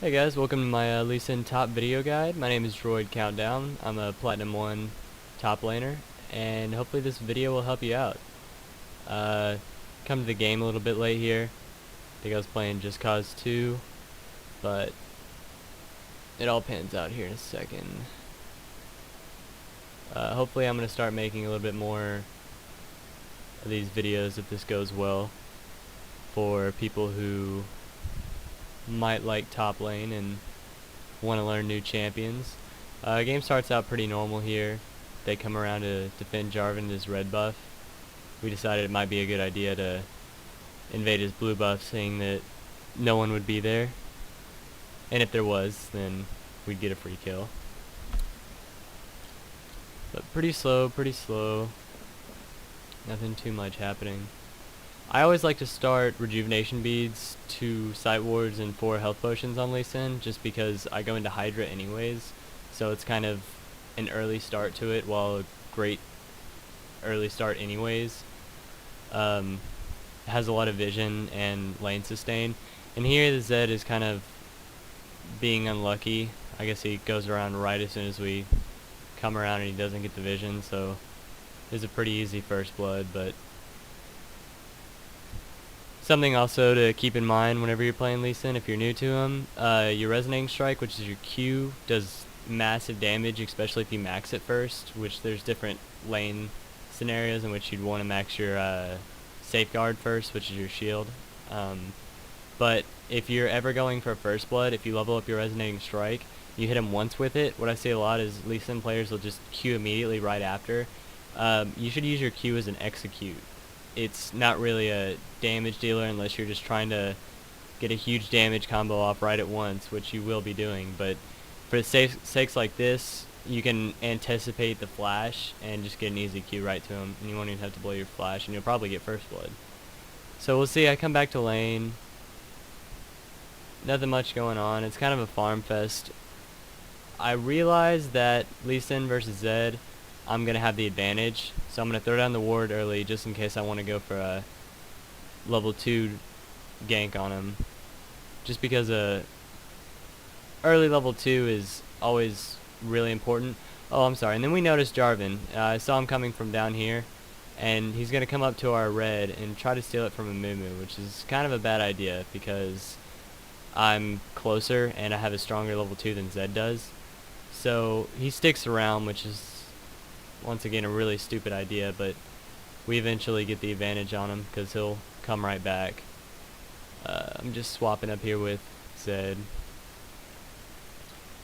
Hey guys, welcome to my Lee Sin top video guide. My name is Droid Countd0wn. I'm a Platinum 1 top laner, and hopefully this video will help you out. Come to the game a little bit late here. I think I was playing Just Cause 2, but it all pans out here in a second. Hopefully I'm going to start making a little bit more of these videos if this goes well for people who might like top lane and want to learn new champions. Game starts out pretty normal here. They come around to defend Jarvan his red buff. We decided it might be a good idea to invade his blue buff, seeing that no one would be there. And if there was, then we'd get a free kill. But pretty slow, Nothing too much happening. I always like to start rejuvenation beads, 2 sight wards, and 4 health potions on Lee Sin, just because I go into Hydra anyways, so it's kind of an early start to it, while a great early start anyways. Has a lot of vision and lane sustain, and here the Zed is kind of being unlucky. I guess he goes around right as soon as we come around and he doesn't get the vision, so it's a pretty easy first blood, but something also to keep in mind whenever you're playing Lee Sin, if you're new to him, your Resonating Strike, which is your Q, does massive damage, especially if you max it first, which there's different lane scenarios in which you'd want to max your Safeguard first, which is your shield. But if you're ever going for first blood, if you level up your Resonating Strike, you hit him once with it. What I see a lot is Lee Sin players will just Q immediately right after. You should use your Q as an execute. It's not really a damage dealer unless you're just trying to get a huge damage combo off right at once, which you will be doing. But for sakes like this, you can anticipate the flash and just get an easy Q right to him, and you won't even have to blow your flash, and you'll probably get first blood. So we'll see. I come back to lane. Nothing much going on. It's kind of a farm fest. I realize that Lee Sin versus Zed, I'm going to have the advantage, so I'm going to throw down the ward early just in case I want to go for a level 2 gank on him, just because early level 2 is always really important. Oh, I'm sorry. And then we noticed Jarvan. I saw him coming from down here, and he's going to come up to our red and try to steal it from a Moo, which is kind of a bad idea because I'm closer and I have a stronger level 2 than Zed does. So he sticks around, which is once again a really stupid idea, but we eventually get the advantage on him because he'll come right back. I'm just swapping up here with Zed.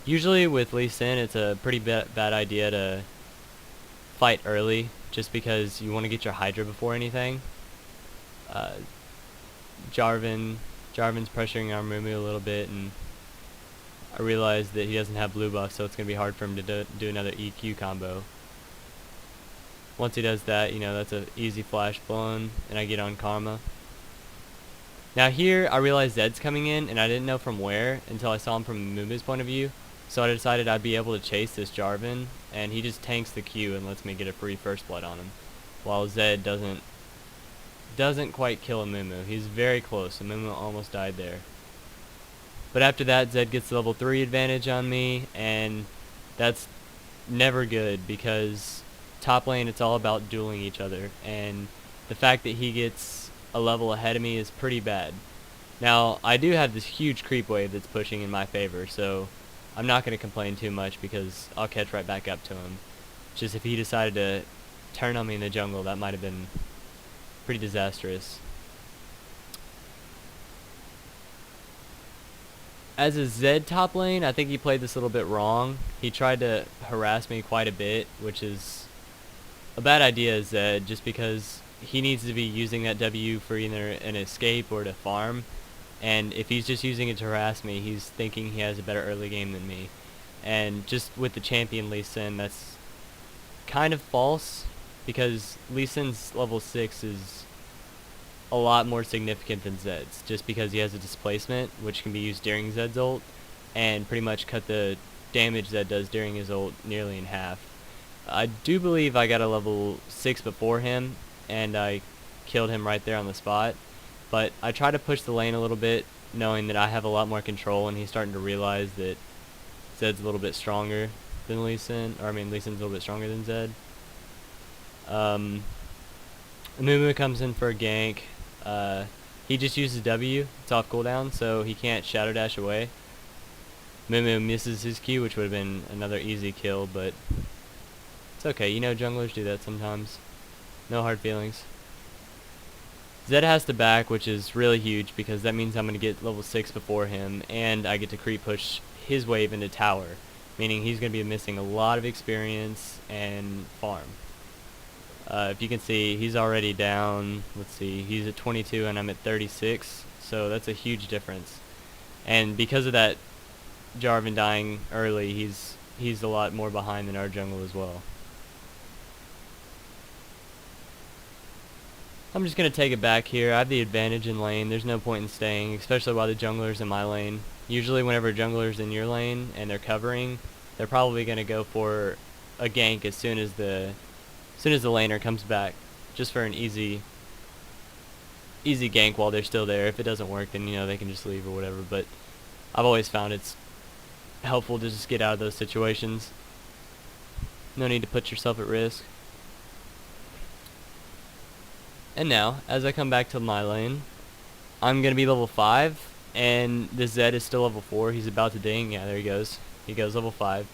Usually with Lee Sin, it's a pretty bad idea to fight early just because you want to get your Hydra before anything. Jarvan's pressuring our Moo a little bit, and I realize that he doesn't have blue buff, so it's going to be hard for him to do another EQ combo. Once he does that, you know, that's an easy flash blown, and I get on Karma. Now here, I realize Zed's coming in, and I didn't know from where until I saw him from Mumu's point of view. So I decided I'd be able to chase this Jarvan, and he just tanks the Q and lets me get a free first blood on him, while Zed doesn't quite kill a Mumu. He's very close, and Mumu almost died there. But after that, Zed gets the level 3 advantage on me, and that's never good because top lane, it's all about dueling each other, and the fact that he gets a level ahead of me is pretty bad. Now, I do have this huge creep wave that's pushing in my favor, so I'm not going to complain too much because I'll catch right back up to him. Just if he decided to turn on me in the jungle, that might have been pretty disastrous. As a Zed top lane, I think he played this a little bit wrong. He tried to harass me quite a bit, which is a bad idea, Zed, just because he needs to be using that W for either an escape or to farm, and if he's just using it to harass me, he's thinking he has a better early game than me. And just with the champion Lee Sin, that's kind of false, because Lee Sin's level 6 is a lot more significant than Zed's, just because he has a displacement, which can be used during Zed's ult, and pretty much cut the damage Zed does during his ult nearly in half. I do believe I got a level 6 before him, and I killed him right there on the spot. But I tried to push the lane a little bit knowing that I have a lot more control, and he's starting to realize that Zed's a little bit stronger than Lee Sin, or I mean Lee Sin's a little bit stronger than Zed. Mumu comes in for a gank. He just uses W, it's off cooldown, so he can't Shadow Dash away. Mumu misses his Q, which would have been another easy kill, but it's okay, you know junglers do that sometimes. No hard feelings. Zed has to back, which is really huge because that means I'm going to get level 6 before him, and I get to creep push his wave into tower, meaning he's going to be missing a lot of experience and farm. If you can see, he's already down, let's see, he's at 22 and I'm at 36, so that's a huge difference. And because of that Jarvan dying early, he's a lot more behind than our jungle as well. I'm just going to take it back here. I have the advantage in lane. There's no point in staying, especially while the jungler's in my lane. Usually whenever a jungler's in your lane and they're covering, they're probably going to go for a gank as soon as the laner comes back, just for an easy gank while they're still there. If it doesn't work, then you know they can just leave or whatever, but I've always found it's helpful to just get out of those situations. No need to put yourself at risk. And now, as I come back to my lane, I'm going to be level 5, and the Zed is still level 4. He's about to ding. Yeah, there he goes. He goes level 5.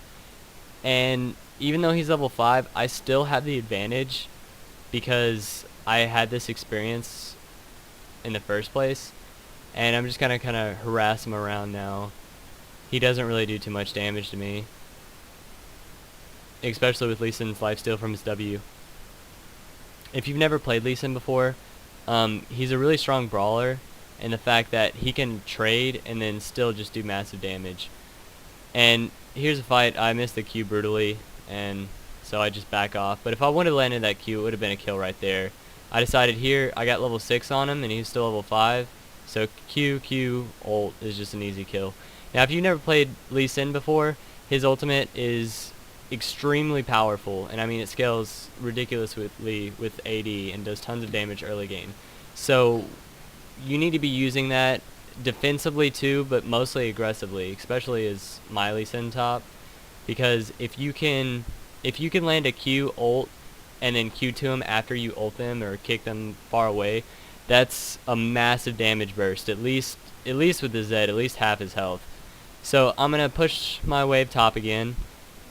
And even though he's level 5, I still have the advantage because I had this experience in the first place. And I'm just going to kind of harass him around now. He doesn't really do too much damage to me, especially with Lee Sin's lifesteal from his W. If you've never played Lee Sin before, he's a really strong brawler, and the fact that he can trade and then still just do massive damage. And here's a fight. I missed the Q brutally, and so I just back off. But if I would have landed that Q, it would have been a kill right there. I decided here, I got level 6 on him, and he's still level 5. So Q, ult is just an easy kill. Now, if you've never played Lee Sin before, his ultimate is extremely powerful, and I mean it scales ridiculously with AD and does tons of damage early game. So you need to be using that defensively too, but mostly aggressively, especially as my Lee Sin top, because if you can land a Q ult and then Q to him after you ult them or kick them far away, that's a massive damage burst, at least with the Zed, at least half his health. So I'm gonna push my wave top again.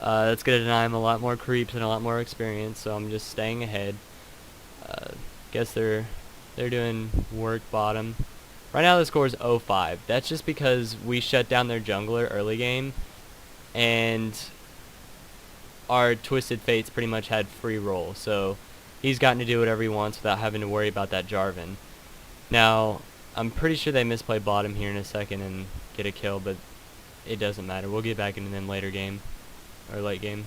That's going to deny him a lot more creeps and a lot more experience, so I'm just staying ahead. Guess they're doing work bottom. Right now the score is 0-5. That's just because we shut down their jungler early game, and our Twisted Fates pretty much had free roll, so he's gotten to do whatever he wants without having to worry about that Jarvan. Now, I'm pretty sure they misplay bottom here in a second and get a kill, but it doesn't matter. We'll get back into them later game. Or late game.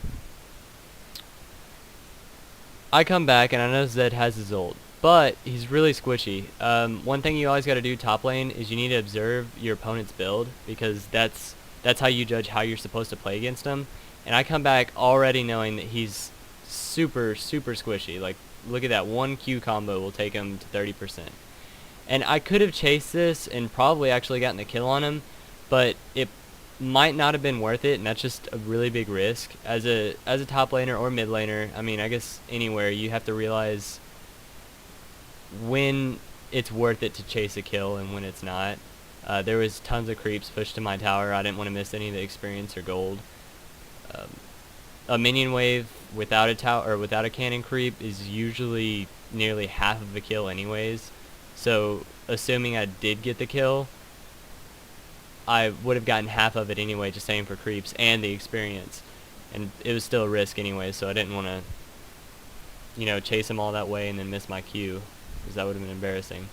I come back and I know Zed has his ult, but he's really squishy. One thing you always got to do top lane is you need to observe your opponent's build, because that's how you judge how you're supposed to play against him. And I come back already knowing that he's super squishy. Like, look at that, one Q combo will take him to 30%. And I could have chased this and probably actually gotten the kill on him, but it might not have been worth it, and that's just a really big risk. As a top laner or mid laner, I mean, I guess anywhere, you have to realize when it's worth it to chase a kill and when it's not. There was tons of creeps pushed to my tower. I didn't want to miss any of the experience or gold. A minion wave without a tower or without a cannon creep is usually nearly half of a kill anyways. So assuming I did get the kill, I would have gotten half of it anyway, just saying for creeps and the experience. And it was still a risk anyway, so I didn't want to, you know, chase him all that way and then miss my Q, because that would have been embarrassing.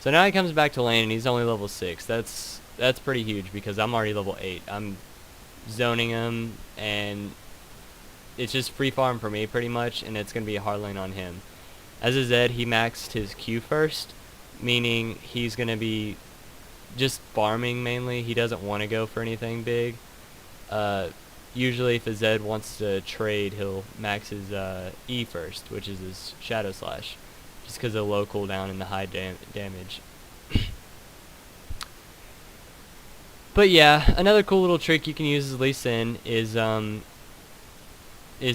So now he comes back to lane and he's only level 6. That's pretty huge because I'm already level 8. I'm zoning him, and it's just free farm for me pretty much, and it's going to be a hard lane on him. As a Zed, he maxed his Q first, meaning he's going to be just farming mainly. He doesn't want to go for anything big. Usually if a Zed wants to trade, he'll max his E first, which is his Shadow Slash, just because of the low cooldown and the high damage. But yeah, another cool little trick you can use as Lee Sin is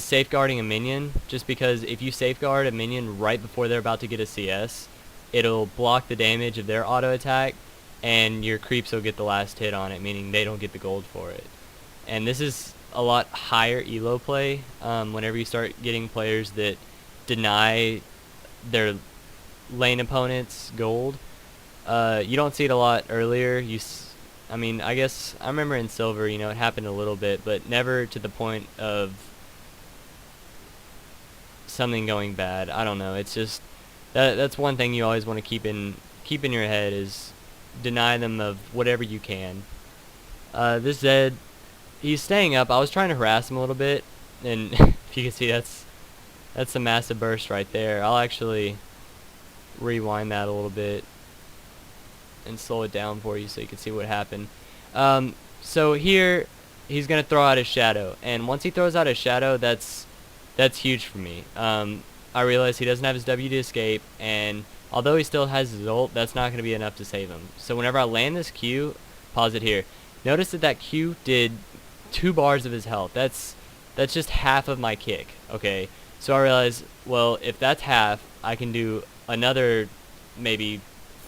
safeguarding a minion, just because if you safeguard a minion right before they're about to get a CS, it'll block the damage of their auto attack, and your creeps will get the last hit on it, meaning they don't get the gold for it. And this is a lot higher elo play whenever you start getting players that deny their lane opponents gold. You don't see it a lot earlier. I mean, I guess I remember in Silver, you know, it happened a little bit, but never to the point of something going bad. I don't know. It's just that's one thing you always want to keep in your head, is deny them of whatever you can. This Zed, he's staying up. I was trying to harass him a little bit, and if you can see, that's a massive burst right there. I'll actually rewind that a little bit and slow it down for you so you can see what happened. So here he's gonna throw out his shadow, and once he throws out his shadow, that's huge for me. I realize he doesn't have his W to escape, and although he still has his ult, that's not gonna be enough to save him. So whenever I land this Q, pause it here. Notice that Q did 2 bars of his health. That's just half of my kick. Okay, so I realized, well, if that's half, I can do another maybe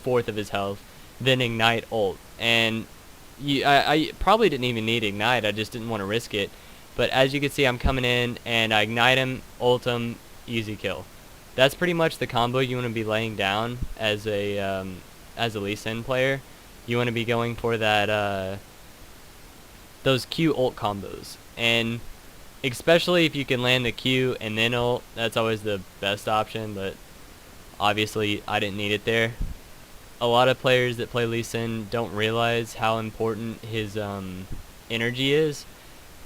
fourth of his health, then ignite ult. And I probably didn't even need ignite, I just didn't want to risk it. But as you can see, I'm coming in and I ignite him, ult him, easy kill. That's pretty much the combo you want to be laying down as a Lee Sin player. You want to be going for that those Q ult combos, and especially if you can land the Q and then ult, that's always the best option. But obviously I didn't need it there. A lot of players that play Lee Sin don't realize how important his energy is,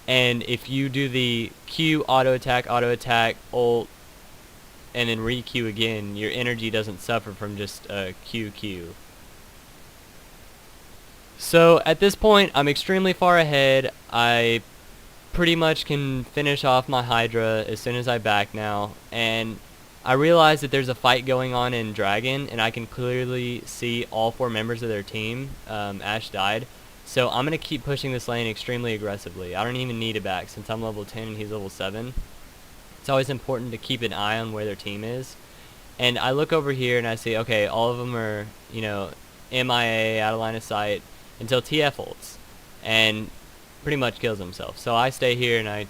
and if you do the Q auto attack, ult, and then re-Q again, your energy doesn't suffer from just QQ. So at this point, I'm extremely far ahead. I pretty much can finish off my Hydra as soon as I back now, and I realize that there's a fight going on in Dragon, and I can clearly see all 4 members of their team. Ashe died, so I'm going to keep pushing this lane extremely aggressively. I don't even need a back since I'm level 10 and he's level 7. It's always important to keep an eye on where their team is. And I look over here and I see, okay, all of them are, you know, MIA, out of line of sight, until TF ults and pretty much kills himself. So I stay here and I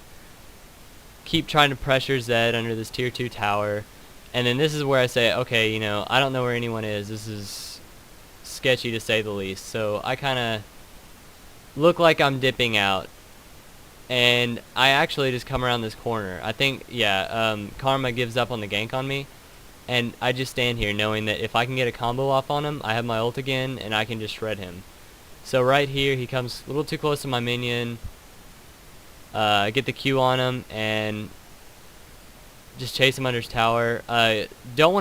keep trying to pressure Zed under this tier 2 tower. And then this is where I say, okay, you know, I don't know where anyone is. This is sketchy to say the least. So I kind of look like I'm dipping out, and I actually just come around this corner. I think, yeah, Karma gives up on the gank on me, and I just stand here knowing that if I can get a combo off on him, I have my ult again, and I can just shred him. So right here, he comes a little too close to my minion. I get the Q on him, and just chase him under his tower. You don't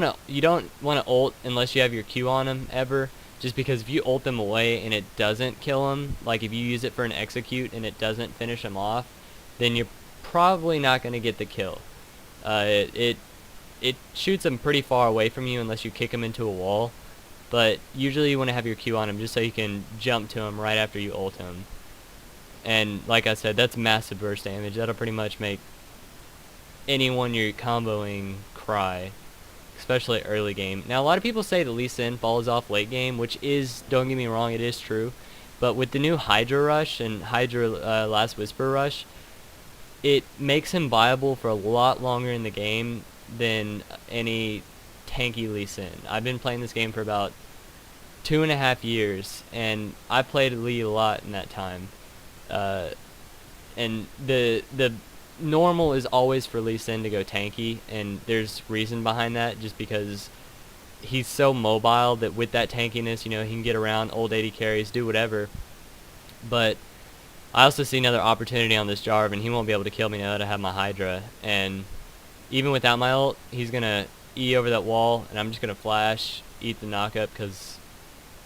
want to ult unless you have your Q on him ever, just because if you ult them away and it doesn't kill him, like if you use it for an execute and it doesn't finish him off, then you're probably not going to get the kill. It shoots him pretty far away from you unless you kick him into a wall, but usually you want to have your Q on him just so you can jump to him right after you ult him. And like I said, that's massive burst damage. That'll pretty much make anyone you're comboing cry, especially early game. Now a lot of people say that Lee Sin falls off late game, which is, don't get me wrong, it is true, but with the new Hydra rush and Hydra Last Whisper rush, it makes him viable for a lot longer in the game than any tanky Lee Sin. I've been playing this game for about 2.5 years, and I played Lee a lot in that time, and the normal is always for Lee Sin to go tanky, and there's reason behind that, just because he's so mobile that with that tankiness, you know, he can get around old 80 carries, do whatever. But I also see another opportunity on this Jarvan. He won't be able to kill me now that I have my Hydra, and even without my ult, he's gonna E over that wall, and I'm just gonna flash, eat the knockup, because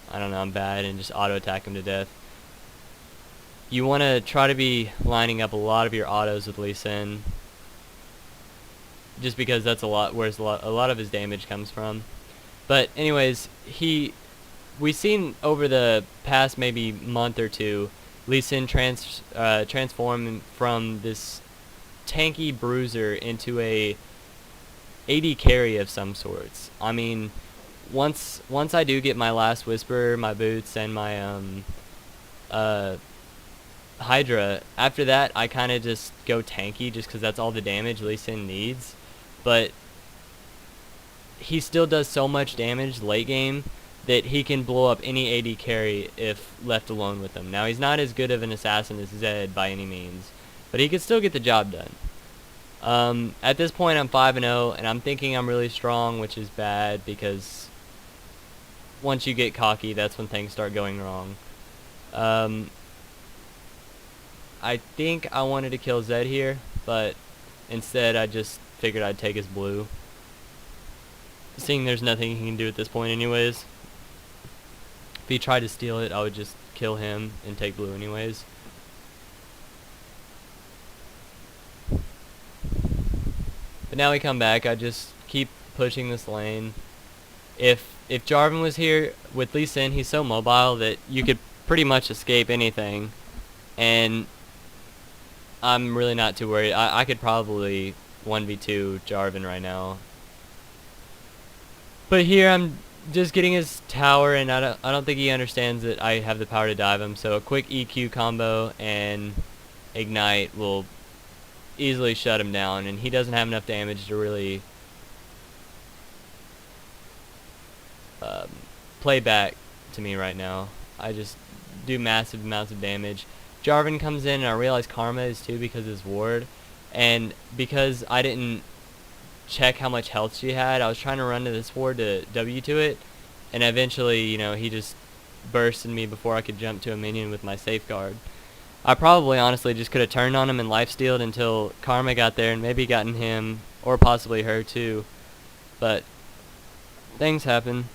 I don't know, I'm bad, and just auto attack him to death. You want to try to be lining up a lot of your autos with Lee Sin, just because that's a lot where a lot of his damage comes from. But anyways, we've seen over the past maybe month or two Lee Sin transform from this tanky bruiser into a AD carry of some sorts. I mean, once I do get my last Whisperer, my boots, and my Hydra, after that I kind of just go tanky just because that's all the damage Lee Sin needs. But he still does so much damage late game that he can blow up any AD carry if left alone with him. Now, he's not as good of an assassin as Zed by any means, but he can still get the job done. At this point, I'm 5-0, and I'm thinking I'm really strong, which is bad because once you get cocky, that's when things start going wrong. I think I wanted to kill Zed here, but instead I just figured I'd take his blue. Seeing there's nothing he can do at this point anyways. If he tried to steal it, I would just kill him and take blue anyways. But now we come back, I just keep pushing this lane. If Jarvan was here with Lee Sin, he's so mobile that you could pretty much escape anything. And I'm really not too worried. I could probably 1v2 Jarvan right now. But here I'm just getting his tower, and I don't think he understands that I have the power to dive him. So a quick EQ combo and Ignite will easily shut him down, and he doesn't have enough damage to really play back to me right now. I just do massive amounts of damage. Jarvan comes in, and I realize Karma is too because of his ward, and because I didn't check how much health she had, I was trying to run to this ward to W to it, and eventually, you know, he just bursted me before I could jump to a minion with my safeguard. I probably honestly just could have turned on him and lifestealed until Karma got there and maybe gotten him, or possibly her too, but things happen.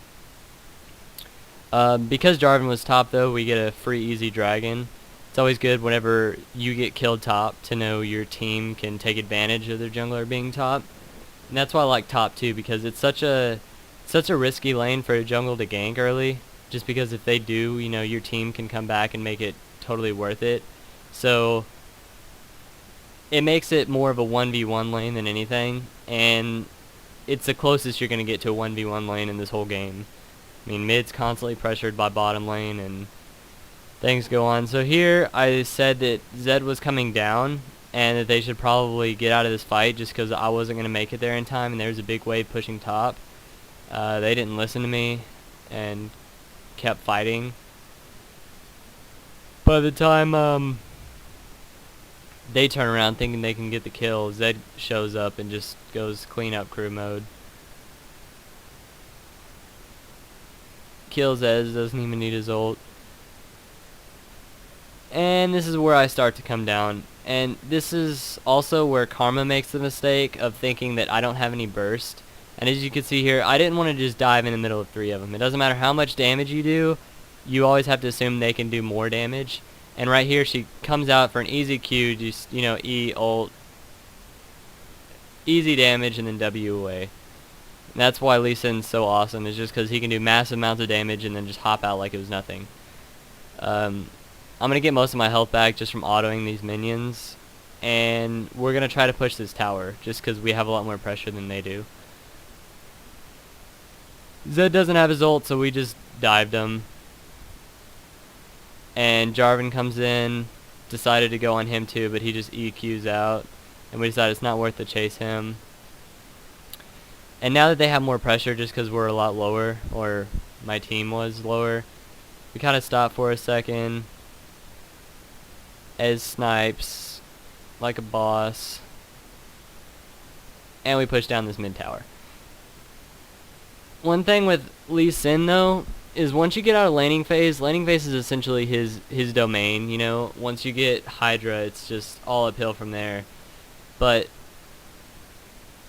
Because Jarvan was top though, we get a free easy dragon. It's always good whenever you get killed top to know your team can take advantage of their jungler being top. And that's why I like top too, because it's such a risky lane for a jungle to gank early, just because if they do, you know, your team can come back and make it totally worth it. So it makes it more of a 1v1 lane than anything, and it's the closest you're going to get to a 1v1 lane in this whole game. I mean, mid's constantly pressured by bottom lane, and things go on. So here I said that Zed was coming down, and that they should probably get out of this fight just because I wasn't going to make it there in time, and there was a big wave pushing top. They didn't listen to me and kept fighting. By the time they turn around thinking they can get the kill, Zed shows up and just goes clean up crew mode. Kills Ez, doesn't even need his ult. And this is where I start to come down. And this is also where Karma makes the mistake of thinking that I don't have any burst. And as you can see here, I didn't want to just dive in the middle of three of them. It doesn't matter how much damage you do, you always have to assume they can do more damage. And right here, she comes out for an easy Q, just, you know, E, ult, easy damage, and then W away. And that's why Lee Sin's so awesome, is just because he can do massive amounts of damage and then just hop out like it was nothing. I'm going to get most of my health back just from autoing these minions, and we're going to try to push this tower, just because we have a lot more pressure than they do. Zed doesn't have his ult, so we just dived him. And Jarvan comes in, decided to go on him too, but he just EQs out, and we decided it's not worth to chase him. And now that they have more pressure, just because we're a lot lower, or my team was lower, we kind of stop for a second. Ez snipes like a boss, and we push down this mid tower. One thing with Lee Sin though is once you get out of laning phase is essentially his domain. You know, once you get Hydra, it's just all uphill from there. But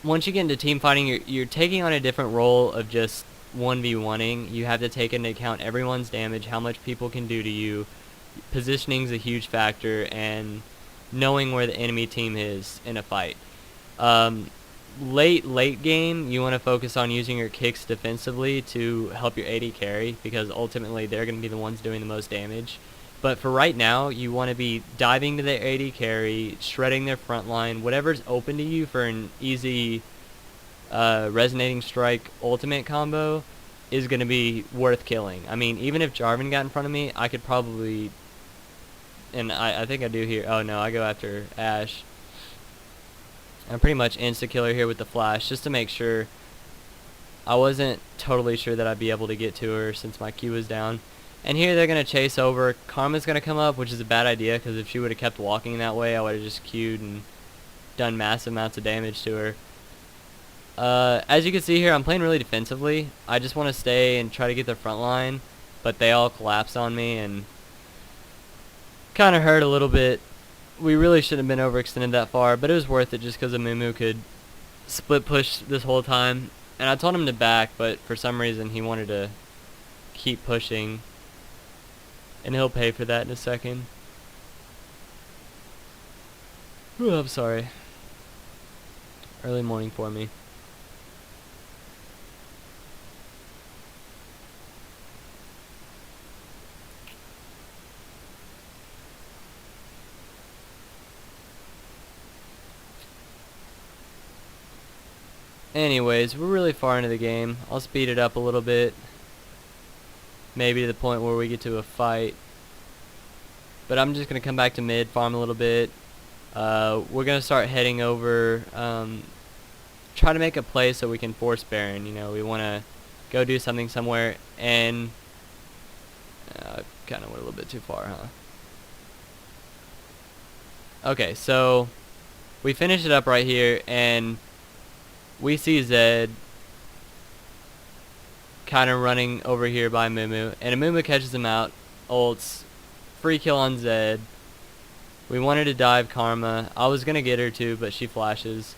once you get into team fighting, you're taking on a different role of just 1v1ing. You have to take into account everyone's damage, how much people can do to you. Positioning's a huge factor, and knowing where the enemy team is in a fight. Late game, you want to focus on using your kicks defensively to help your AD carry, because ultimately they're going to be the ones doing the most damage. But for right now, you want to be diving to their AD carry, shredding their front line, whatever's open to you for an easy resonating strike ultimate combo is going to be worth killing. I mean, even if Jarvan got in front of me, I could probably, and I think I do here. Oh no, I go after Ashe. I'm pretty much insta-killer here with the flash just to make sure. I wasn't totally sure that I'd be able to get to her since my Q was down. And here they're going to chase over. Karma's going to come up, which is a bad idea because if she would have kept walking that way, I would have just Q'd and done massive amounts of damage to her. As you can see here, I'm playing really defensively. I just want to stay and try to get the front line, but they all collapsed on me and kind of hurt a little bit. We really shouldn't have been overextended that far, but it was worth it just because Amumu could split push this whole time. And I told him to back, but for some reason he wanted to keep pushing. And he'll pay for that in a second. Ooh, I'm sorry. Early morning for me. Anyways, we're really far into the game. I'll speed it up a little bit. Maybe to the point where we get to a fight. But I'm just going to come back to mid, farm a little bit. We're going to start heading over. Try to make a play so we can force Baron. You know, we want to go do something somewhere. And kind of went a little bit too far, huh? Okay, so we finish it up right here. And we see Zed kind of running over here by Mumu, and Mumu catches him out, ults, free kill on Zed. We wanted to dive Karma. I was going to get her too, but she flashes,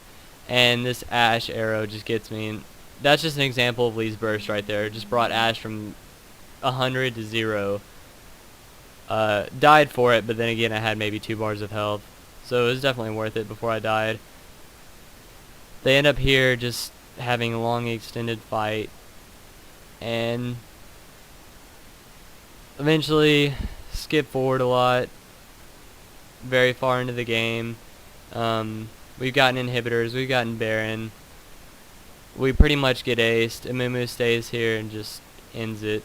and this Ashe arrow just gets me. And that's just an example of Lee's burst right there. Just brought Ashe from 100 to 0. Died for it, but then again I had maybe 2 bars of health, so it was definitely worth it before I died. They end up here just having a long extended fight, and eventually skip forward a lot, very far into the game. We've gotten inhibitors, we've gotten Baron. We pretty much get aced. Amumu stays here and just ends it.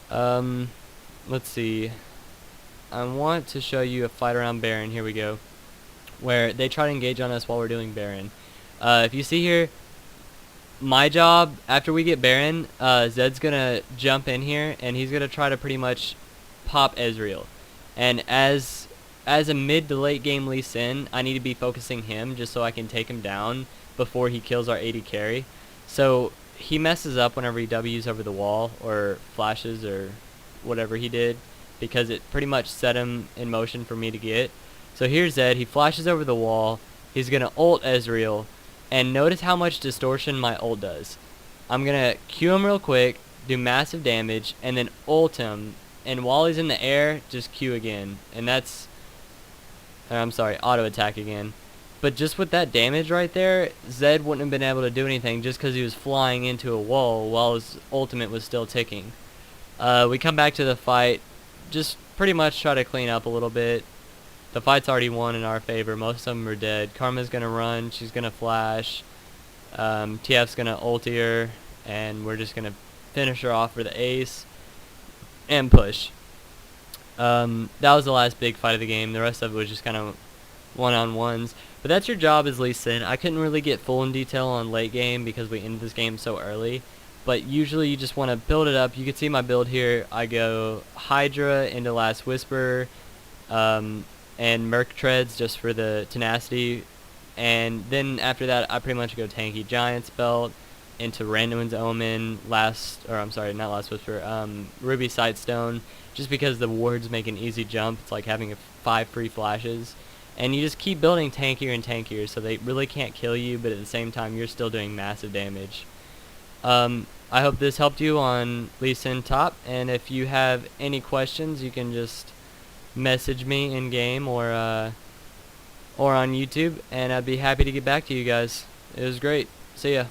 Let's see. I want to show you a fight around Baron. Here we go. Where they try to engage on us while we're doing Baron. If you see here, my job, after we get Baron, Zed's going to jump in here, and he's going to try to pretty much pop Ezreal. And as a mid to late game Lee Sin, I need to be focusing him just so I can take him down before he kills our AD carry. So he messes up whenever he W's over the wall or flashes or whatever he did, because it pretty much set him in motion for me to get. So here's Zed, he flashes over the wall, he's going to ult Ezreal. And notice how much distortion my ult does. I'm going to Q him real quick, do massive damage, and then ult him. And while he's in the air, just Q again. And that's... I'm sorry, auto attack again. But just with that damage right there, Zed wouldn't have been able to do anything just because he was flying into a wall while his ultimate was still ticking. We come back to the fight. Just pretty much try to clean up a little bit. The fight's already won in our favor. Most of them are dead. Karma's going to run. She's going to flash. TF's going to ulti her. And we're just going to finish her off for the ace. And push. That was the last big fight of the game. The rest of it was just kind of one-on-ones. But that's your job as Lee Sin. I couldn't really get full in detail on late game because we ended this game so early. But usually you just want to build it up. You can see my build here. I go Hydra into Last Whisper. And Merc Treads just for the tenacity, and then after that I pretty much go tanky Giant's Belt into Randuin's Omen, Ruby Sightstone, just because the wards make an easy jump. It's like having 5 free flashes, and you just keep building tankier and tankier so they really can't kill you, but at the same time you're still doing massive damage. I hope this helped you on Lee Sin top, and if you have any questions you can just message me in game or on YouTube, and I'd be happy to get back to you guys. It was great. See ya.